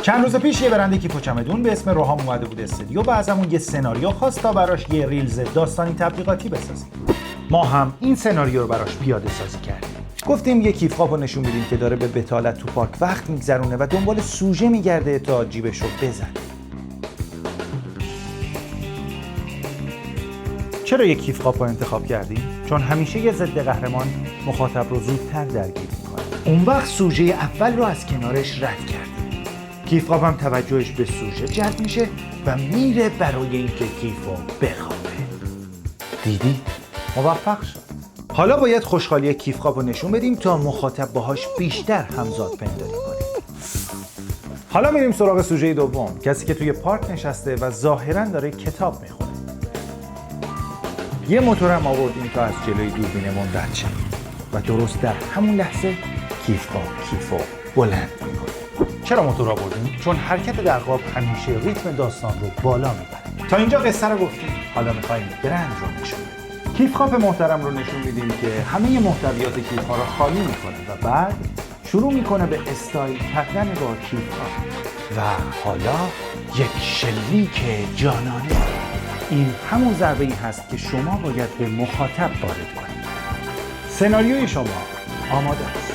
چند روز پیش یه برنده کیف و چمدون به اسم روحام اومده بود استودیو و ازمون یه سناریو خواست تا براش یه ریلز داستانی تبلیغاتی بسازیم. ما هم این سناریو رو براش پیاده سازی کردیم. گفتیم یه کیف خوابو نشون میدیم که داره به بتالت تو پارک وقت میگذرونه و دنبال سوژه میگرده تا جیبش رو بزنه. چرا یک کیف خواب رو انتخاب کردیم؟ چون همیشه یه ضد قهرمان مخاطب رو زودتر درگیر میکنه. اون وقت سوژه اول رو از کنارش رد کردیم. کیف خواب هم توجهش به سوژه جلب میشه و میره برای اینکه کیف رو بخوابه. دیدی؟ موفق شد. حالا باید خوشحالی کیف خواب رو نشون بدیم تا مخاطب باهاش بیشتر همزاد پنداری کنه. حالا میریم سراغ سوژه دوم، کسی که توی پارک نشسته و ظاهراً داره کتاب میخونه. یه موتور هم آوردیم تا از جلوی دوربینمون رد شه و درست در همون لحظه کیفو بلند میکنه. چرا موتور آوردیم؟ چون حرکت در خواب همیشه ریتم داستان رو بالا میبره. تا اینجا قصه رو گفتیم، حالا میخوایم برند رو نشون بدیم. کیف خواب محترم رو نشون میدیم که همه محتویات کیف ها رو خالی میکنه و بعد شروع میکنه به استایل کردن با کیف ها و حالا یک شلیک جانانه. این همون ضربه ای هست که شما باید به مخاطب وارد کنید. سناریوی شما آماده است.